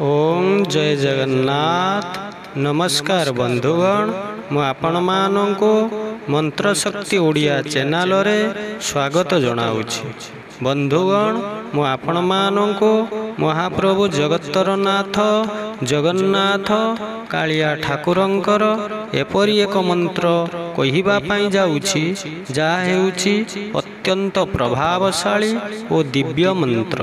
ओम जय जगन्नाथ। नमस्कार बंधुगण, मु आपण माननको मंत्र शक्ति ओडिया चैनल रे स्वागत जनाउछि। बंधुगण, मु आपण माननको महाप्रभु जगत्तर नाथ जगन्नाथ कालिया ठाकुरंकर एपरी एक मंत्र कहिबा पई जाउछि, जा हेउछि अत्यंत प्रभावशाली और दिव्य मंत्र।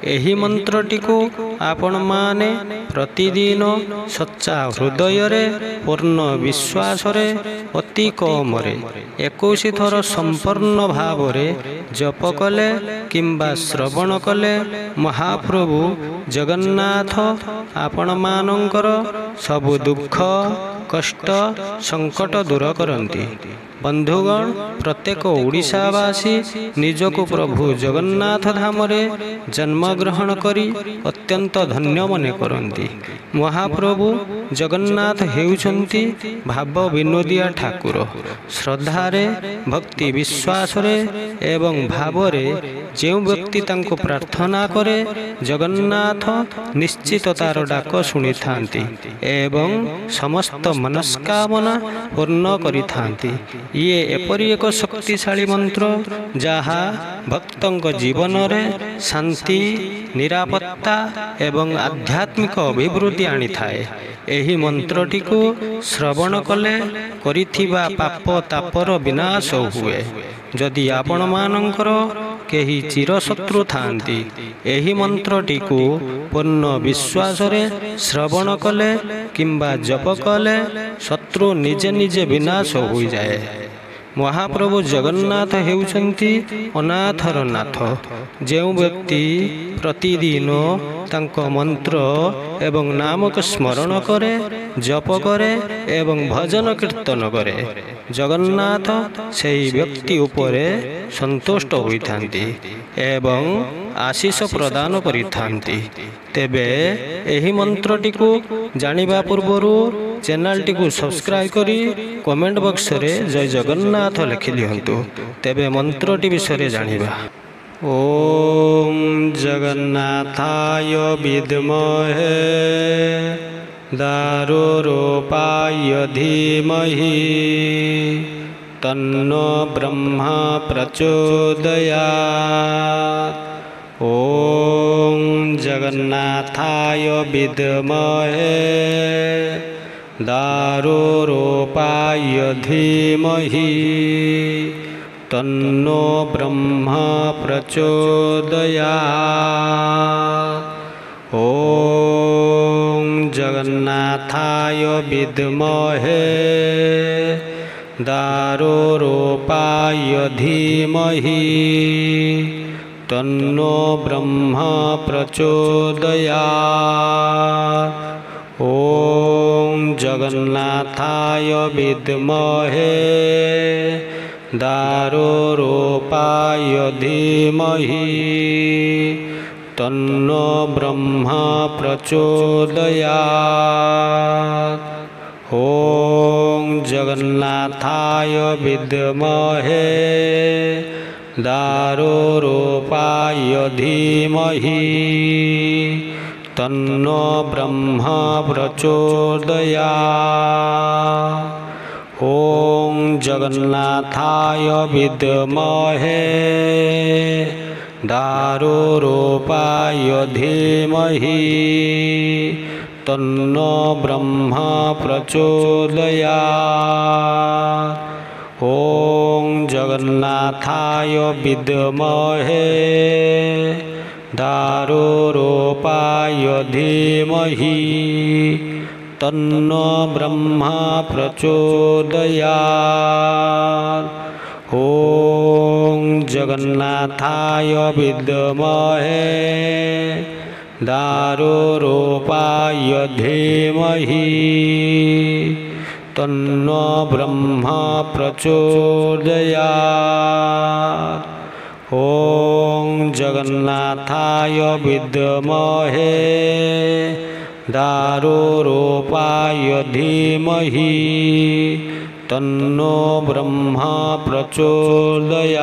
एही मंत्रटी को आपण माने प्रतिदिन सच्चा हृदय रे पूर्ण विश्वास रे अति कम रे 21 थर संपूर्ण भाव रे जप कले किंबा श्रवण कले महाप्रभु जगन्नाथ आपण मानकर सबु दुख कष्ट संकट दूर करती। बंधुगण, प्रत्येक ओडिशावासी निजको प्रभु जगन्नाथ धाम रे जन्म ग्रहण करी अत्यंत धन्य मने करती। महाप्रभु जगन्नाथ हेउछंती भाव विनोदिया ठाकुर। श्रद्धा रे भक्ति विश्वास रे एवं भाव रे जो व्यक्ति तांको प्रार्थना करे जगन्नाथ निश्चित तार डाक शुणी थांती एवं समस्त मनस्कामना पूर्ण करि थांती। ये एपरी एक शक्तिशाली मंत्र जहा भक्तंक जीवन रे शांति निरापत्ता एवं आध्यात्मिक अभिवृद्धि आनी थाए। एही मंत्रटी को श्रवण कले करिथिबा पाप तापर विनाश हुए। जदि आपण मानकर केही चिरशत्रु थांती एही मंत्रटी को पूर्ण विश्वास रे श्रवण कले किंबा जप कले शत्रु निजे निजे विनाश हो जाए। महाप्रभु जगन्नाथ हेउछंती अनाथर नाथ। जो व्यक्ति प्रतिदिन तांको मंत्र एवं नाम को स्मरण करे जप करे एवं भजन कीर्तन करे जगन्नाथ सेही व्यक्ति उपरे संतुष्ट होइथांती एवं आशीष प्रदान करिथांती। तेबे एही मंत्रटी को जानिबा पूर्वरु चैनल टी को सब्सक्राइब करी कमेंट बॉक्स रे जय जगन्नाथ लिखि लिहंतु। तेबे मंत्रटी विषय जानिबा। ओम जगन्नाथाय विद्महे दारुरूपाय धीमहि तन्नो ब्रह्मा प्रचोदयात्। ओम जगन्नाथाय विद्महे दारुरूपाय धीमहि तन्नो ब्रह्मा प्रचोदयात्। ओम जगन्नाथाय विद्महे दारुरूपाय धीमहि तन्नो ब्रह्मा प्रचोदयात्। ओम जगन्नाथाय विद्महे दारुरूपाय धीमहि तन्नो ब्रह्मा प्रचोदयात्। ओम जगन्नाथाय विद्महे दारुरूपाय धीमहि तन्नो ब्रह्मा प्रचोदयात्। ओम जगन्नाथाय विद्महे दारुरूपाय धीमहि तन्नो ब्रह्मा प्रचोदयात्। ओम जगन्नाथाय विद्महे दारुरूपाय धीमहि तन्नो ब्रह्मा प्रचोदयात्। ओम जगन्नाथाय विद्महे दारुरूपाय धीमहि तन्नो ब्रह्मा प्रचोदयात्। ओम जगन्नाथाय विद्महे दारुरूपाय धीमहि तन्नो ब्रह्मा प्रचोदयात्।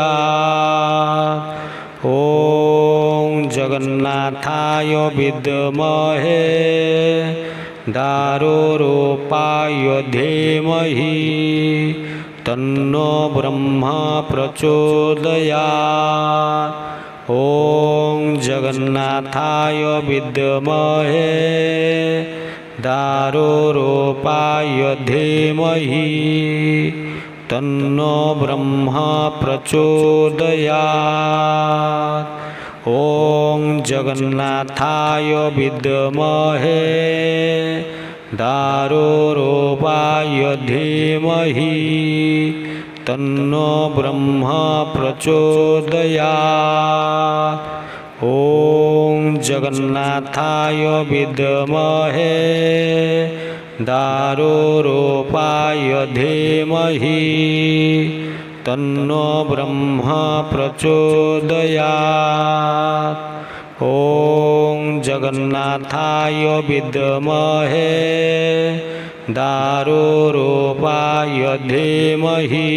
ओम जगन्नाथ जगन्नाथाय विद्महे दारुरूपाय धीमहि तन्नो ब्रह्मा प्रचोदयात्। ॐ जगन्नाथाय विद्महे दारुरूपाय धीमहि तन्नो ब्रह्मा प्रचोदयात्। ॐ जगन्नाथाय विद्महे दारुरूपाय धीमहि तन्नो ब्रह्मा प्रचोदयात्। ॐ जगन्नाथाय विद्महे दारुरूपाय धीमहि तन्नो ब्रह्मा प्रचोदयात्। ॐ जगन्नाथाय विद्महे दारुरूपाय धीमहि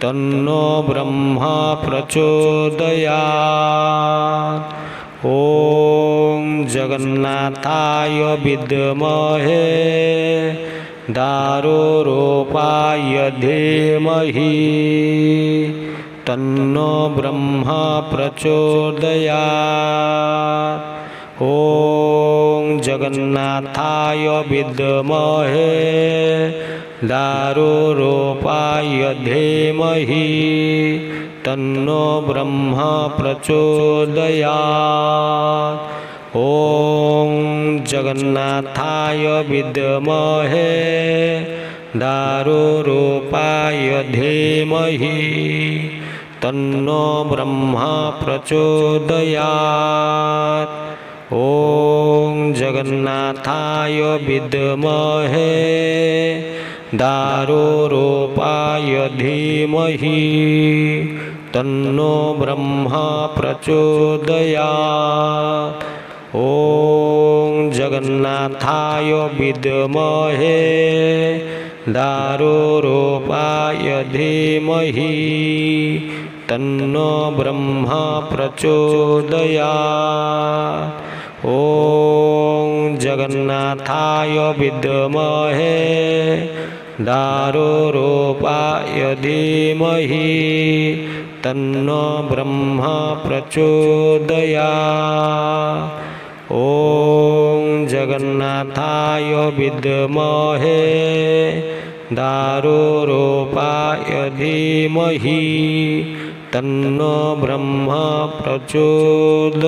तन्नो ब्रह्मा प्रचोदयात्। ॐ जगन्नाथाय विद्महे दारुरूपाय धीमहि तन्नो ब्रह्मा प्रचोदयात्। ॐ जगन्नाथाय विद्महे दारुरूपाय धीमहि तन्नो ब्रह्मा प्रचोदयात्। ॐ जगन्नाथाय विद्महे दारुरूपाय धीमहि तन्नो ब्रह्मा प्रचोदयात्। ॐ जगन्नाथाय विद्महे दारुरूपाय धीमहि तन्नो ब्रह्मा प्रचोदयात्। ॐ जगन्नाथाय विद्महे दारुरूपाय धीमहि तन्नो ब्रह्मा प्रचोदयात्। ॐ जगन्नाथाय विद्महे दारुरूपाय धीमहि तन्नो ब्रह्मा प्रचोदयात्। ॐ जगन्नाथाय विद्महे दारुरूपाय धीमहि तन्नो ब्रह्मा प्रचोदयात्।